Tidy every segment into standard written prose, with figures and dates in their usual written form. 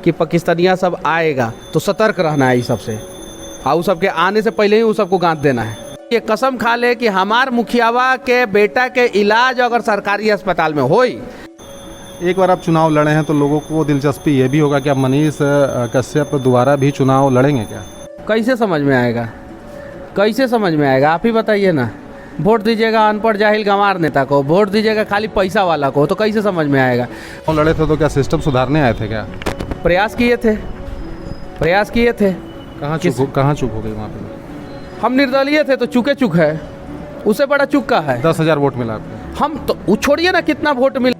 कि पाकिस्तानिया सब आएगा तो सतर्क रहना है। इस सबसे और सबके आने से पहले ही उस सबको गांठ देना है। ये कसम खा ले कि हमार मुखियावा के बेटा के इलाज अगर सरकारी अस्पताल में होई। एक बार आप चुनाव लड़े हैं तो लोगों को दिलचस्पी ये भी होगा कि अब मनीष कश्यप दोबारा भी चुनाव लड़ेंगे क्या? कैसे समझ में आएगा, कैसे समझ में आएगा? आप ही बताइए ना। वोट दीजिएगा अनपढ़ जाहिल गंवार नेता को, वोट दीजिएगा खाली पैसा वाला को, तो कैसे समझ में आएगा? लड़े थे तो क्या सिस्टम सुधारने आए थे क्या? प्रयास किए थे, प्रयास किए थे। कहाँ चूक हो गई वहाँ पे? हम निर्दलीय थे तो चूक है, उससे बड़ा चूक का है। 10,000 वोट मिला आपको। हम तो छोड़िए ना कितना वोट मिला,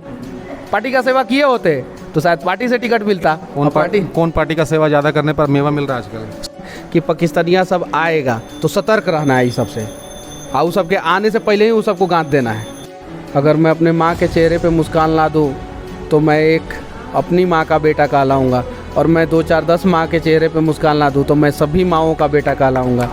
पार्टी का सेवा किए होते तो शायद पार्टी से टिकट मिलता। कौन पार्टी का सेवा ज़्यादा करने पर मेवा मिल रहा है आजकल? कि पाकिस्तानिया सब आएगा तो सतर्क रहना है। इस सबसे और सबके आने से पहले ही उस सबको गांठ देना है। अगर मैं अपने माँ के चेहरे पे मुस्कान ला दूँ तो मैं एक अपनी माँ का बेटा कहलाऊँगा, और मैं 2 4 10 माँ के चेहरे पे मुस्कान ला दूँ तो मैं सभी माँओं का बेटा कहलाऊँगा।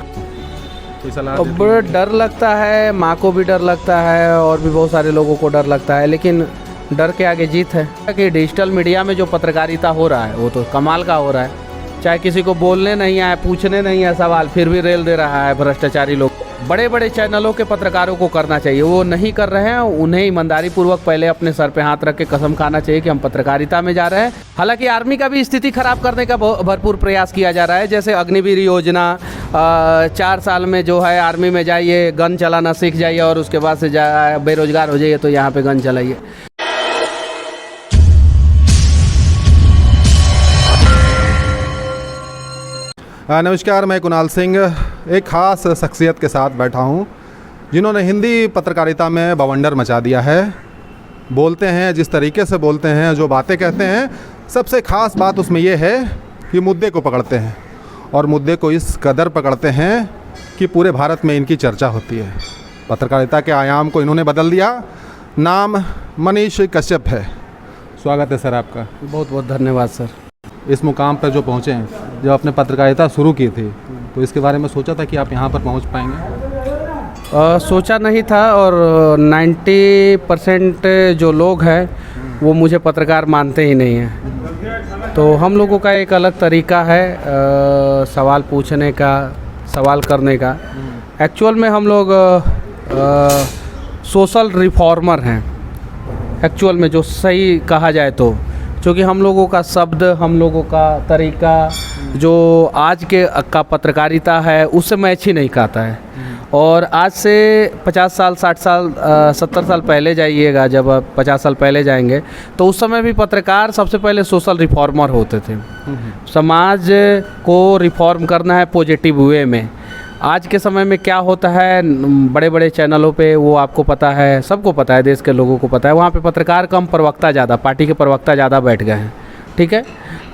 अब बड़ा डर लगता है, माँ को भी डर लगता है और भी बहुत सारे लोगों को डर लगता है, लेकिन डर के आगे जीत है। कि डिजिटल मीडिया में जो पत्रकारिता हो रहा है वो तो कमाल का हो रहा है। चाहे किसी को बोलने नहीं आए, पूछने नहीं है सवाल, फिर भी रेल दे रहा है भ्रष्टाचारी लोग। बड़े बड़े चैनलों के पत्रकारों को करना चाहिए, वो नहीं कर रहे हैं। उन्हें ईमानदारी पूर्वक पहले अपने सर पे हाथ रख के कसम खाना चाहिए कि हम पत्रकारिता में जा रहे हैं। हालांकि आर्मी का भी स्थिति खराब करने का भरपूर प्रयास किया जा रहा है। जैसे अग्निवीर योजना, 4 साल में जो है आर्मी में जाइए, गन चलाना सीख जाइए और उसके बाद से बेरोजगार हो जाइए तो यहाँ पे गन चलाइए। नमस्कार, मैं कुणाल सिंह एक ख़ास शख्सियत के साथ बैठा हूँ जिन्होंने हिंदी पत्रकारिता में बवंडर मचा दिया है। बोलते हैं जिस तरीके से बोलते हैं, जो बातें कहते हैं, सबसे ख़ास बात उसमें यह है कि मुद्दे को पकड़ते हैं, और मुद्दे को इस कदर पकड़ते हैं कि पूरे भारत में इनकी चर्चा होती है। पत्रकारिता के आयाम को इन्होंने बदल दिया। नाम मनीष कश्यप है। स्वागत है सर आपका। बहुत बहुत धन्यवाद सर। इस मुकाम पर जो पहुँचे हैं, जब आपने पत्रकारिता शुरू की थी तो इसके बारे में सोचा था कि आप यहाँ पर पहुँच पाएंगे? सोचा नहीं था, और 90% जो लोग हैं वो मुझे पत्रकार मानते ही नहीं हैं। तो हम लोगों का एक अलग तरीका है सवाल पूछने का, सवाल करने का। एक्चुअल में हम लोग सोशल रिफॉर्मर हैं एक्चुअल में, जो सही कहा जाए तो। क्योंकि हम लोगों का शब्द, हम लोगों का तरीका जो आज के का पत्रकारिता है उससे मैच ही नहीं खाता है। और आज से 50 साल, 60 साल, 70 साल पहले जाइएगा, जब आप 50 साल पहले जाएंगे तो उस समय भी पत्रकार सबसे पहले सोशल रिफॉर्मर होते थे। समाज को रिफॉर्म करना है पॉजिटिव वे में। आज के समय में क्या होता है, बड़े बड़े चैनलों पे, वो आपको पता है, सबको पता है, देश के लोगों को पता है, वहाँ पे पत्रकार कम, प्रवक्ता ज़्यादा, पार्टी के प्रवक्ता ज़्यादा बैठ गए हैं। ठीक है,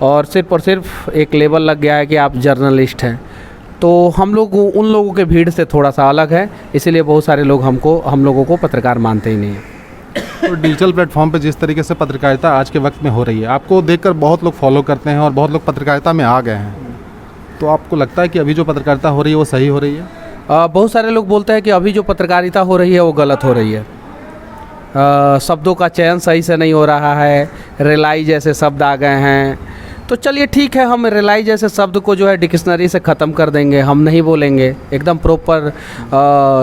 और सिर्फ एक लेबल लग गया है कि आप जर्नलिस्ट हैं। तो हम लोग उन लोगों के भीड़ से थोड़ा सा अलग है, इसीलिए बहुत सारे लोग हम लोगों को पत्रकार मानते ही नहीं हैं। तो डिजिटल प्लेटफॉर्म पे जिस तरीके से पत्रकारिता आज के वक्त में हो रही है, आपको देखकर बहुत लोग फॉलो करते हैं और बहुत लोग पत्रकारिता में आ गए हैं, तो आपको लगता है कि अभी जो पत्रकारिता हो रही है वो सही हो रही है? बहुत सारे लोग बोलते हैं कि अभी जो पत्रकारिता हो रही है वो गलत हो रही है। शब्दों का चयन सही से नहीं हो रहा है, रिलाई जैसे शब्द आ गए हैं। तो चलिए ठीक है, हम रिलाई जैसे शब्द को जो है डिक्शनरी से ख़त्म कर देंगे, हम नहीं बोलेंगे, एकदम प्रॉपर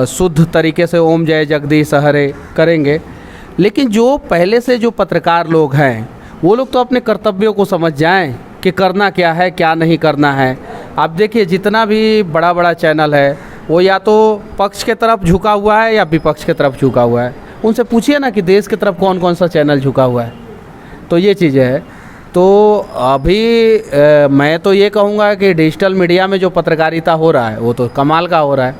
शुद्ध तरीके से ओम जय जगदीश हरे करेंगे। लेकिन जो पहले से जो पत्रकार लोग हैं वो लोग तो अपने कर्तव्यों को समझ जाएं कि करना क्या है, क्या नहीं करना है। आप देखिए जितना भी बड़ा बड़ा चैनल है वो या तो पक्ष के तरफ झुका हुआ है या विपक्ष के तरफ झुका हुआ है। उनसे पूछिए ना कि देश की तरफ कौन कौन सा चैनल झुका हुआ है। तो ये चीज़ें हैं। तो अभी मैं तो ये कहूँगा कि डिजिटल मीडिया में जो पत्रकारिता हो रहा है वो तो कमाल का हो रहा है।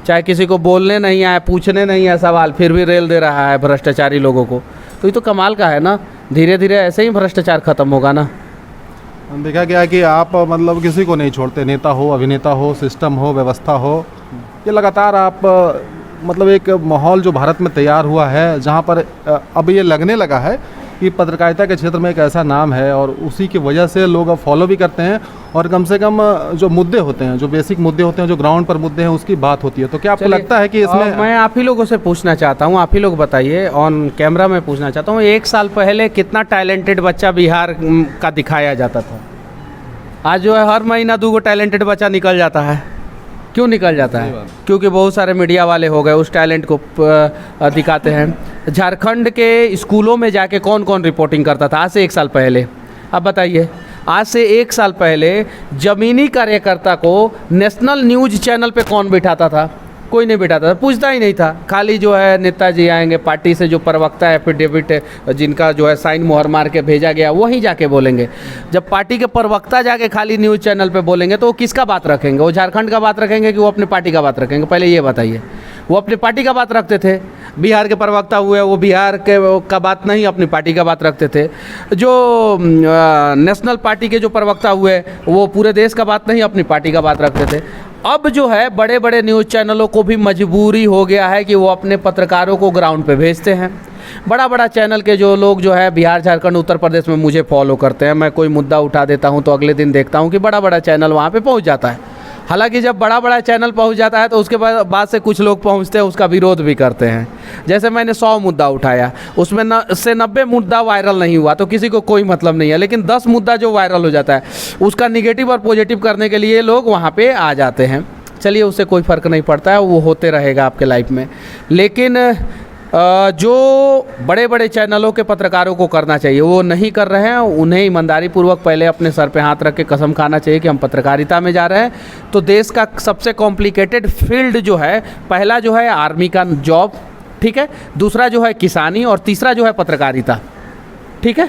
चाहे किसी को बोलने नहीं आए, पूछने नहीं है सवाल, फिर भी रेल दे रहा है भ्रष्टाचारी लोगों को। तो ये तो कमाल का है ना। धीरे धीरे ऐसे ही भ्रष्टाचार ख़त्म होगा ना। देखा गया कि आप मतलब किसी को नहीं छोड़ते, नेता हो, अभिनेता हो, सिस्टम हो, व्यवस्था हो, ये लगातार आप मतलब एक माहौल जो भारत में तैयार हुआ है, जहाँ पर अब ये लगने लगा है कि पत्रकारिता के क्षेत्र में एक ऐसा नाम है और उसी की वजह से लोग अब फॉलो भी करते हैं, और कम से कम जो मुद्दे होते हैं, जो बेसिक मुद्दे होते हैं, जो ग्राउंड पर मुद्दे हैं, उसकी बात होती है। तो क्या आपको लगता है कि इसमें मैं आप ही लोगों से पूछना चाहता हूँ, आप ही लोग बताइए, ऑन कैमरा में पूछना चाहता हूँ, 1 साल पहले कितना टैलेंटेड बच्चा बिहार का दिखाया जाता था? आज जो है हर महीना 2 टैलेंटेड बच्चा निकल जाता है। क्यों निकल जाता है? क्योंकि बहुत सारे मीडिया वाले हो गए उस टैलेंट को दिखाते हैं। झारखंड के स्कूलों में जाके कौन कौन रिपोर्टिंग करता था आज से 1 साल पहले? अब बताइए, आज से 1 साल पहले ज़मीनी कार्यकर्ता को नेशनल न्यूज़ चैनल पे कौन बिठाता था? कोई नहीं बिठाता था, पूछता ही नहीं था। खाली जो है नेताजी आएंगे, पार्टी से जो प्रवक्ता एफिडेविट जिनका जो है साइन मोहर मार के भेजा गया वहीं जाके बोलेंगे। जब पार्टी के प्रवक्ता जाके खाली न्यूज़ चैनल पे बोलेंगे तो वो किसका बात रखेंगे? वो झारखंड का बात रखेंगे कि वो अपनी पार्टी का बात रखेंगे? पहले ये बताइए। वो अपनी पार्टी का बात रखते थे। बिहार के प्रवक्ता हुए वो बिहार के का बात नहीं, अपनी पार्टी का बात रखते थे। जो नेशनल पार्टी के जो प्रवक्ता हुए वो पूरे देश का बात नहीं, अपनी पार्टी का बात रखते थे। अब जो है बड़े बड़े न्यूज़ चैनलों को भी मजबूरी हो गया है कि वो अपने पत्रकारों को ग्राउंड पे भेजते हैं। बड़ा बड़ा चैनल के जो लोग जो है बिहार, झारखंड, उत्तर प्रदेश में मुझे फॉलो करते हैं, मैं कोई मुद्दा उठा देता हूं तो अगले दिन देखता हूं कि बड़ा बड़ा चैनल वहां पे पहुंच जाता है। हालांकि जब बड़ा बड़ा चैनल पहुंच जाता है तो उसके बाद से कुछ लोग पहुंचते हैं, उसका विरोध भी करते हैं। जैसे मैंने 100 मुद्दा उठाया, उसमें से 90 मुद्दा वायरल नहीं हुआ तो किसी को कोई मतलब नहीं है, लेकिन 10 मुद्दा जो वायरल हो जाता है उसका निगेटिव और पॉजिटिव करने के लिए लोग वहाँ पे आ जाते हैं। चलिए, उससे कोई फ़र्क नहीं पड़ता है, वो होते रहेगा आपके लाइफ में। लेकिन जो बड़े बड़े चैनलों के पत्रकारों को करना चाहिए वो नहीं कर रहे हैं। उन्हें ईमानदारी पूर्वक पहले अपने सर पे हाथ रख के कसम खाना चाहिए कि हम पत्रकारिता में जा रहे हैं। तो देश का सबसे कॉम्प्लिकेटेड फील्ड जो है, पहला जो है आर्मी का जॉब, ठीक है, दूसरा जो है किसानी और तीसरा जो है पत्रकारिता, ठीक है।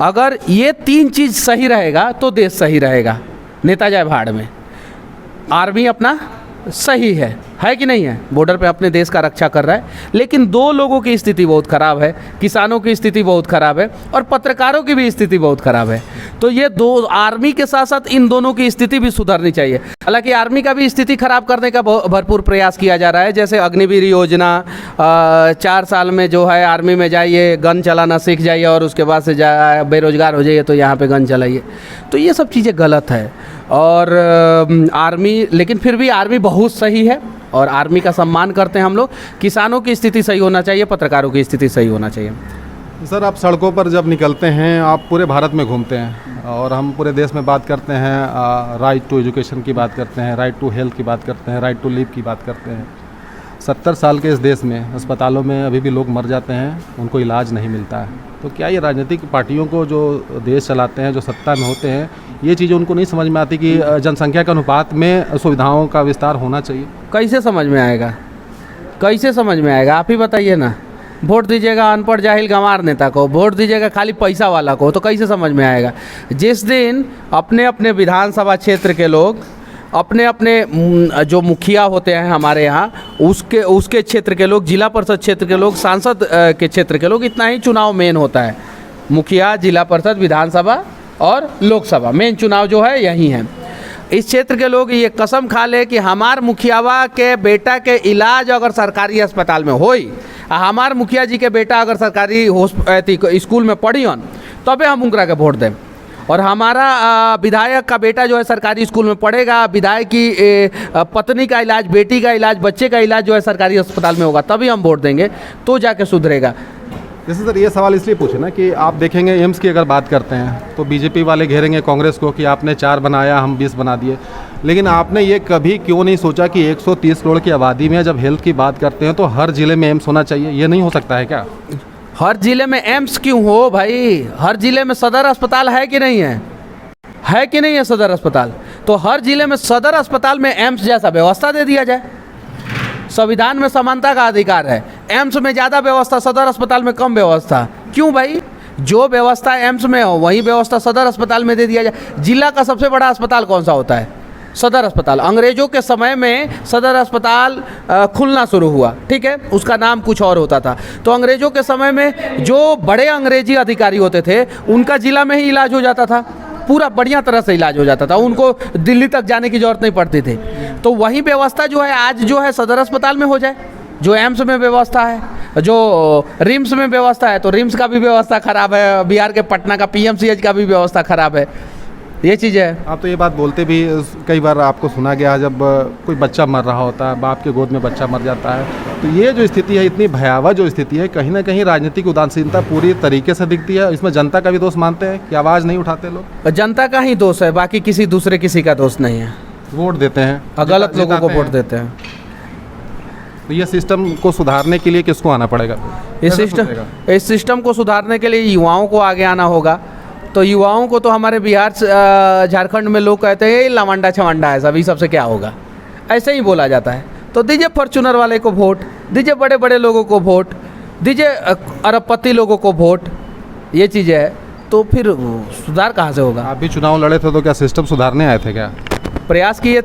अगर ये 3 चीज़ सही रहेगा तो देश सही रहेगा। नेता जाए भाड़ में। आर्मी अपना सही है कि नहीं है? बॉर्डर पे अपने देश का रक्षा कर रहा है, लेकिन 2 लोगों की स्थिति बहुत ख़राब है, किसानों की स्थिति बहुत ख़राब है और पत्रकारों की भी स्थिति बहुत ख़राब है। तो ये 2 आर्मी के साथ साथ इन दोनों की स्थिति भी सुधरनी चाहिए। हालांकि आर्मी का भी स्थिति ख़राब करने का भरपूर प्रयास किया जा रहा है। जैसे अग्निवीर योजना, 4 साल में जो है आर्मी में जाइए, गन चलाना सीख जाइए और उसके बाद से बेरोजगार हो जाइए तो यहाँ पे गन चलाइए। तो ये सब चीज़ें गलत है। और आर्मी, लेकिन फिर भी आर्मी बहुत सही है और आर्मी का सम्मान करते हैं हम लोग। किसानों की स्थिति सही होना चाहिए, पत्रकारों की स्थिति सही होना चाहिए। सर, आप सड़कों पर जब निकलते हैं, आप पूरे भारत में घूमते हैं और हम पूरे देश में बात करते हैं, राइट टू एजुकेशन की बात करते हैं, राइट टू हेल्थ की बात करते हैं, राइट टू लिव की बात करते हैं। 70 साल के इस देश में अस्पतालों में अभी भी लोग मर जाते हैं, उनको इलाज नहीं मिलता है। तो क्या ये राजनीतिक पार्टियों को जो देश चलाते हैं, जो सत्ता में होते हैं, ये चीज़ें उनको नहीं समझ में आती कि जनसंख्या के अनुपात में सुविधाओं का विस्तार होना चाहिए? कैसे समझ में आएगा? कैसे समझ में आएगा? आप ही बताइए ना। वोट दीजिएगा अनपढ़ जाहिल गंवार नेता को, वोट दीजिएगा खाली पैसा वाला को, तो कैसे समझ में आएगा? जिस दिन अपने अपने विधानसभा क्षेत्र के लोग, अपने अपने जो मुखिया होते हैं हमारे यहाँ, उसके क्षेत्र के लोग, जिला परिषद क्षेत्र के लोग, सांसद के क्षेत्र के लोग, इतना ही चुनाव मेन होता है। मुखिया, जिला परिषद, विधानसभा और लोकसभा, मेन चुनाव जो है यही है। इस क्षेत्र के लोग ये कसम खा ले कि हमार मुखियावा के बेटा के इलाज अगर सरकारी अस्पताल में होई, हमार मुखिया जी के बेटा अगर सरकारी स्कूल में पढ़ियन, तबे हम उनकरा के वोट दें। और हमारा विधायक का बेटा जो है सरकारी स्कूल में पढ़ेगा, विधायक की पत्नी का इलाज, बेटी का इलाज, बच्चे का इलाज जो है सरकारी अस्पताल में होगा, तभी हम वोट देंगे, तो जाके सुधरेगा। जैसे सर, ये सवाल इसलिए पूछे ना कि आप देखेंगे एम्स की अगर बात करते हैं तो बीजेपी वाले घेरेंगे कांग्रेस को कि आपने 4 बनाया, हम 20 बना दिए। लेकिन आपने ये कभी क्यों नहीं सोचा कि 130 करोड़ की आबादी में जब हेल्थ की बात करते हैं तो हर ज़िले में एम्स होना चाहिए? ये नहीं हो सकता है क्या? हर जिले में एम्स क्यों हो भाई? हर जिले में सदर अस्पताल है कि नहीं है? है कि नहीं है सदर अस्पताल? तो हर जिले में सदर अस्पताल में एम्स जैसा व्यवस्था दे दिया जाए। संविधान में समानता का अधिकार है। एम्स में ज़्यादा व्यवस्था, सदर अस्पताल में कम व्यवस्था। क्यों भाई? जो व्यवस्था एम्स में हो वही व्यवस्था सदर अस्पताल में दे दिया जाए। जिला का सबसे बड़ा अस्पताल कौन सा होता है? सदर अस्पताल। अंग्रेज़ों के समय में सदर अस्पताल खुलना शुरू हुआ, ठीक है, उसका नाम कुछ और होता था। तो अंग्रेज़ों के समय में जो बड़े अंग्रेजी अधिकारी होते थे उनका जिला में ही इलाज हो जाता था, पूरा बढ़िया तरह से इलाज हो जाता था, उनको दिल्ली तक जाने की ज़रूरत नहीं पड़ती थी। तो वही व्यवस्था जो है आज जो है सदर अस्पताल में हो जाए। जो एम्स में व्यवस्था है, जो रिम्स में व्यवस्था है, तो रिम्स का भी व्यवस्था ख़राब है, बिहार के पटना का PMCH का भी व्यवस्था ख़राब है। ये चीज़ है। आप तो ये बात बोलते भी, कई बार आपको सुना गया जब कोई बच्चा मर रहा होता है, बाप के गोद में बच्चा मर जाता है, तो ये जो स्थिति है, इतनी भयावह जो स्थिति है, कहीं ना कहीं राजनीतिक उदासीनता पूरी तरीके से दिखती है। इसमें जनता का भी दोष मानते हैं कि आवाज़ नहीं उठाते लोग? जनता का ही दोष है, बाकी किसी दूसरे किसी का दोष नहीं है। वोट देते हैं, गलत लोगों को जिताते वोट हैं। देते हैं। तो ये सिस्टम को सुधारने के लिए किसको आना पड़ेगा? इस सिस्टम को सुधारने के लिए युवाओं को आगे आना होगा। तो युवाओं को तो हमारे बिहार झारखंड में लोग कहते हैं ये लवंडा छवंडा है, सभी सबसे क्या होगा, ऐसे ही बोला जाता है। तो दीजिए फॉर्चूनर वाले को वोट दीजिए, बड़े बड़े लोगों को वोट दीजिए, अरबपति लोगों को वोट, ये चीज़ें है। तो फिर सुधार कहाँ से होगा? आप भी चुनाव लड़े थे तो क्या सिस्टम सुधारने आए थे क्या? प्रयास किए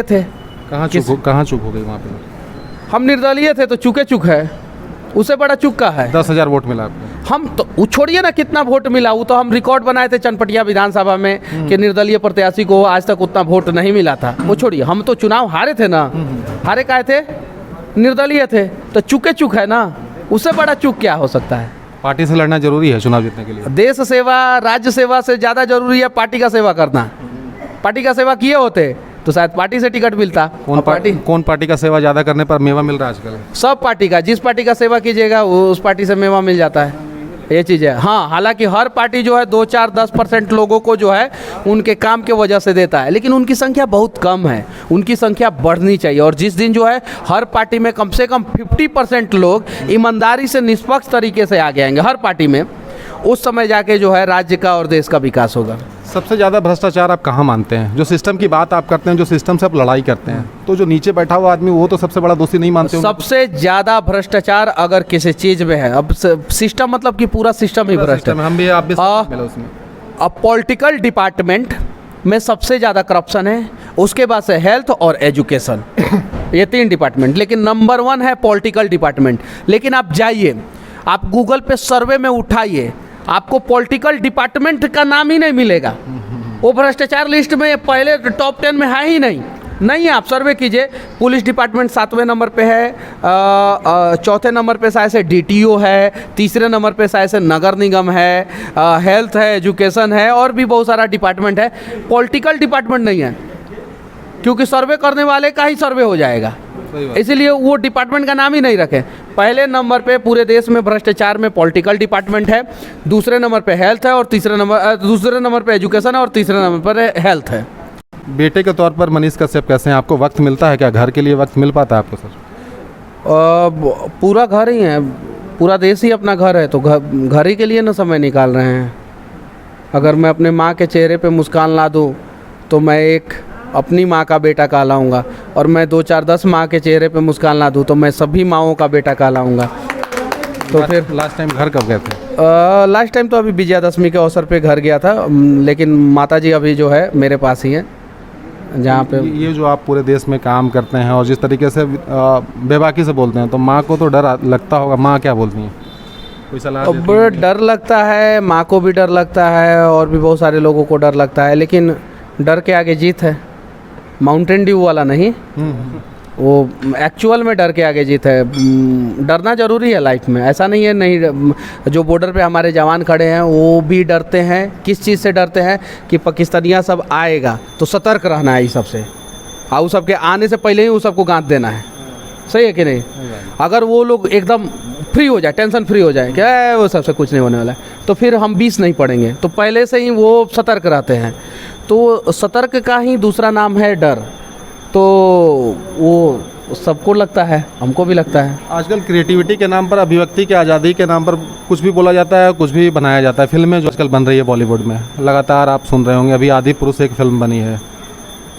थे। कहाँ चूक हो गई वहाँ पे? हम निर्दलीय थे तो चूक है, उससे बड़ा चूक का है। 10,000 वोट मिला आपको? हम तो वो छोड़िए ना कितना वोट मिला, वो तो हम रिकॉर्ड बनाए थे चनपटिया विधानसभा में कि निर्दलीय प्रत्याशी को आज तक उतना वोट नहीं मिला था। वो छोड़िए, हम तो चुनाव हारे थे ना। हारे काहे थे? निर्दलीय थे। तो चूक है ना, उससे बड़ा चूक क्या हो सकता है? पार्टी से लड़ना जरूरी है चुनाव जीतने के लिए? देश सेवा, राज्य सेवा से ज़्यादा जरूरी है पार्टी का सेवा करना। पार्टी का सेवा किए होते तो शायद पार्टी से टिकट मिलता। कौन पार्टी का सेवा ज़्यादा करने पर मेवा मिल रहा है आजकल? सब पार्टी का, जिस पार्टी का सेवा कीजिएगा वो उस पार्टी से मेवा मिल जाता है, ये चीज़ है। हाँ, हालांकि हर पार्टी जो है 2, 4, 10% लोगों को जो है उनके काम के वजह से देता है, लेकिन उनकी संख्या बहुत कम है, उनकी संख्या बढ़नी चाहिए। और जिस दिन जो है हर पार्टी में कम से कम 50% लोग ईमानदारी से निष्पक्ष तरीके से आगे आएंगे हर पार्टी में, उस समय जाके जो है राज्य का और देश का विकास होगा। सबसे ज़्यादा भ्रष्टाचार आप कहाँ मानते हैं? जो सिस्टम की बात आप करते हैं, जो सिस्टम से आप लड़ाई करते हैं, तो जो नीचे बैठा हुआ आदमी वो तो सबसे बड़ा दोषी नहीं मानते? सबसे ज़्यादा भ्रष्टाचार अगर किसी चीज़ में है, अब सिस्टम मतलब कि पूरा सिस्टम ही भ्रष्ट है। हम भी आप भी मिला उसमें। अब पॉलिटिकल डिपार्टमेंट में सबसे ज़्यादा करप्शन है, उसके बाद से हेल्थ और एजुकेशन, ये 3 डिपार्टमेंट, लेकिन नंबर 1 है पॉलिटिकल डिपार्टमेंट। लेकिन आप जाइए, आप गूगल पे सर्वे में उठाइए, आपको पॉलिटिकल डिपार्टमेंट का नाम ही नहीं मिलेगा। वो भ्रष्टाचार लिस्ट में पहले टॉप 10 में है ही नहीं है। आप सर्वे कीजिए, पुलिस डिपार्टमेंट 7वें नंबर पे है, 4थे नंबर पे शायद से DTO है, 3रे नंबर पे शायद से नगर निगम है, हेल्थ है, एजुकेशन है, और भी बहुत सारा डिपार्टमेंट है। पॉलिटिकल डिपार्टमेंट नहीं है, क्योंकि सर्वे करने वाले का ही सर्वे हो जाएगा, इसीलिए वो डिपार्टमेंट का नाम ही नहीं रखे। पहले नंबर पे पूरे देश में भ्रष्टाचार में पॉलिटिकल डिपार्टमेंट है, दूसरे नंबर पे हेल्थ है, और दूसरे नंबर पे एजुकेशन है, और तीसरे नंबर पर हेल्थ है। बेटे के तौर पर मनीष कश्यप कैसे हैं? आपको वक्त मिलता है क्या? घर के लिए वक्त मिल पाता है आपको सर? पूरा घर ही है, पूरा देश ही अपना घर है, तो घर ही के लिए ना समय निकाल रहे हैं। अगर मैं अपने माँ के चेहरे पे मुस्कान ला दूँ तो मैं एक अपनी माँ का बेटा कहलाऊँगा, और मैं 2, 4, 10 माँ के चेहरे पे मुस्कान ला दूँ तो मैं सभी माँओं का बेटा कहलाऊँगा। तो फिर लास्ट टाइम घर कब गए थे? लास्ट टाइम तो अभी विजयादशमी के अवसर पे घर गया था, लेकिन माताजी अभी जो है मेरे पास ही हैं, जहाँ पे। ये जो आप पूरे देश में काम करते हैं और जिस तरीके से बेबाकी से बोलते हैं, तो माँ को तो डर लगता होगा। माँ क्या बोलती हैं? कोई सलाह देती हैं? डर लगता है, माँ को भी डर लगता है, और भी बहुत सारे लोगों को डर लगता है, लेकिन डर के आगे जीत है। माउंटेन ड्यू वाला नहीं, वो एक्चुअल में डर के आगे जीत है। डरना ज़रूरी है लाइफ में, ऐसा नहीं है नहीं। जो बॉर्डर पे हमारे जवान खड़े हैं वो भी डरते हैं। किस चीज़ से डरते हैं? कि पाकिस्तानिया सब आएगा तो सतर्क रहना है, ये सबसे, और वो सबके आने से पहले ही वो सबको गांठ देना है। सही है कि नहीं? अगर वो लोग एकदम फ्री हो जाए, टेंशन फ्री हो जाए, क्या है वो सबसे कुछ नहीं होने वाला है, तो फिर हम 20 नहीं पड़ेंगे। तो पहले से ही वो सतर्क रहते हैं। तो सतर्क का ही दूसरा नाम है डर। तो वो सबको लगता है, हमको भी लगता है। आजकल क्रिएटिविटी के नाम पर, अभिव्यक्ति की आज़ादी के नाम पर कुछ भी बोला जाता है, कुछ भी बनाया जाता है। फिल्में जो आजकल बन रही है बॉलीवुड में, लगातार आप सुन रहे होंगे, अभी आदि पुरुष एक फिल्म बनी है,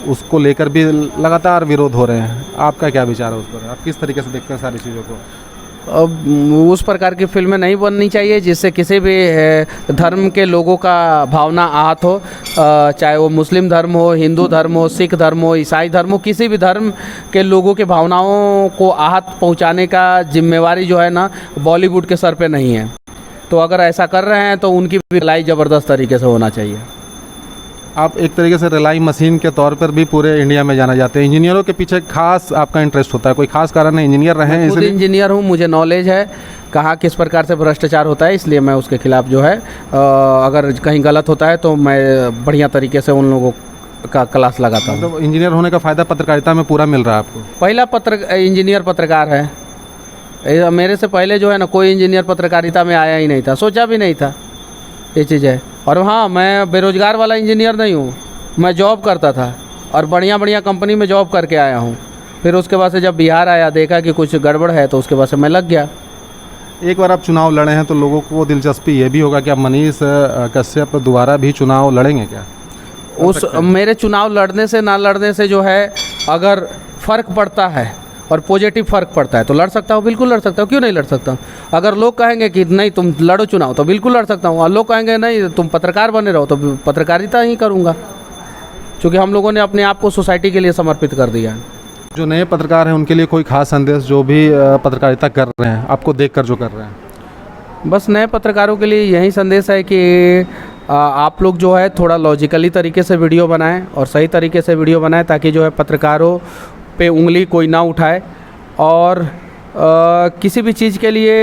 उसको लेकर भी लगातार विरोध हो रहे हैं। आपका क्या विचार है उस पर? आप किस तरीके से देखते हैं सारी चीज़ों को? अब उस प्रकार की फिल्में नहीं बननी चाहिए जिससे किसी भी धर्म के लोगों का भावना आहत हो, चाहे वो मुस्लिम धर्म हो, हिंदू धर्म हो, सिख धर्म हो, ईसाई धर्म हो। किसी भी धर्म के लोगों के भावनाओं को आहत पहुंचाने का जिम्मेवारी जो है ना, बॉलीवुड के सर पे नहीं है। तो अगर ऐसा कर रहे हैं तो उनकी भी लड़ाई ज़बरदस्त तरीके से होना चाहिए। आप एक तरीके से रिलाई मशीन के तौर पर भी पूरे इंडिया में जाना जाते हैं। इंजीनियरों के पीछे खास आपका इंटरेस्ट होता है, कोई खास कारण है? इंजीनियर रहे हैं खुद इसलिए? इंजीनियर हूँ, मुझे नॉलेज है कहाँ किस प्रकार से भ्रष्टाचार होता है, इसलिए मैं उसके खिलाफ जो है अगर कहीं गलत होता है तो मैं बढ़िया तरीके से उन लोगों का क्लास लगाता हूँ। मतलब इंजीनियर होने का फ़ायदा पत्रकारिता में पूरा मिल रहा है आपको? पहला इंजीनियर पत्रकार है। मेरे से पहले जो है ना कोई इंजीनियर पत्रकारिता में आया ही नहीं था, सोचा भी नहीं था ये चीज़ है। और हाँ, मैं बेरोज़गार वाला इंजीनियर नहीं हूँ, मैं जॉब करता था और बढ़िया बढ़िया कंपनी में जॉब करके आया हूँ। फिर उसके बाद से जब बिहार आया, देखा कि कुछ गड़बड़ है, तो उसके बाद से मैं लग गया। एक बार आप चुनाव लड़े हैं तो लोगों को दिलचस्पी ये भी होगा कि आप मनीष कश्यप दोबारा भी चुनाव लड़ेंगे क्या? मेरे चुनाव लड़ने से ना लड़ने से जो है, अगर फ़र्क पड़ता है और पॉजिटिव फ़र्क पड़ता है तो लड़ सकता हूँ, बिल्कुल लड़ सकता हूँ, क्यों नहीं लड़ सकता हूँ। अगर लोग कहेंगे कि नहीं तुम लड़ो चुनाव तो बिल्कुल लड़ सकता हूँ, और लोग कहेंगे नहीं तुम पत्रकार बने रहो तो पत्रकारिता ही करूँगा, क्योंकि हम लोगों ने अपने आप को सोसाइटी के लिए समर्पित कर दिया है। जो नए पत्रकार हैं उनके लिए कोई खास संदेश, जो भी पत्रकारिता कर रहे हैं, आपको देखकर जो कर रहे हैं? बस नए पत्रकारों के लिए यही संदेश है कि आप लोग जो है थोड़ा लॉजिकली तरीके से वीडियो बनाएं और सही तरीके से वीडियो बनाएं, ताकि जो है पत्रकारों पे उंगली कोई ना उठाए। और किसी भी चीज़ के लिए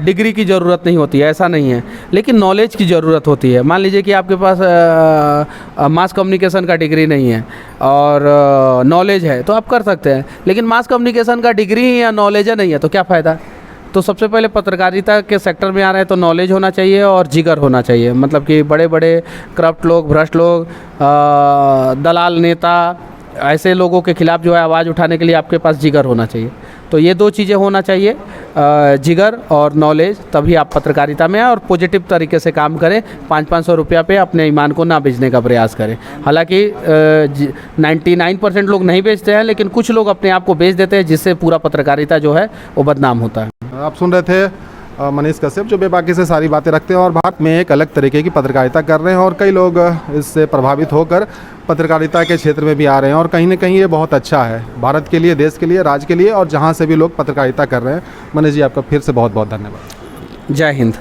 डिग्री की ज़रूरत नहीं होती है, ऐसा नहीं है, लेकिन नॉलेज की ज़रूरत होती है। मान लीजिए कि आपके पास मास कम्युनिकेशन का डिग्री नहीं है और नॉलेज है तो आप कर सकते हैं, लेकिन मास कम्युनिकेशन का डिग्री ही या नॉलेज नहीं है तो क्या फ़ायदा। तो सबसे पहले पत्रकारिता के सेक्टर में आ रहे हैं तो नॉलेज होना चाहिए और जिगर होना चाहिए। मतलब कि बड़े बड़े करप्ट लोग, भ्रष्ट लोग, दलाल नेता, ऐसे लोगों के खिलाफ जो है आवाज़ उठाने के लिए आपके पास जिगर होना चाहिए। तो ये दो चीज़ें होना चाहिए, जिगर और नॉलेज, तभी आप पत्रकारिता में आए और पॉजिटिव तरीके से काम करें। 500-500 रुपया पे अपने ईमान को ना बेचने का प्रयास करें। हालांकि 99% लोग नहीं बेचते हैं, लेकिन कुछ लोग अपने आप को बेच देते हैं, जिससे पूरा पत्रकारिता जो है वो बदनाम होता है। आप सुन रहे थे मनीष कश्यप, जो बेबाकी से सारी बातें रखते हैं और भारत में एक अलग तरीके की पत्रकारिता कर रहे हैं, और कई लोग इससे प्रभावित होकर पत्रकारिता के क्षेत्र में भी आ रहे हैं, और कहीं ना कहीं ये बहुत अच्छा है भारत के लिए, देश के लिए, राज्य के लिए, और जहाँ से भी लोग पत्रकारिता कर रहे हैं। मनीष जी, आपका फिर से बहुत बहुत धन्यवाद। जय हिंद।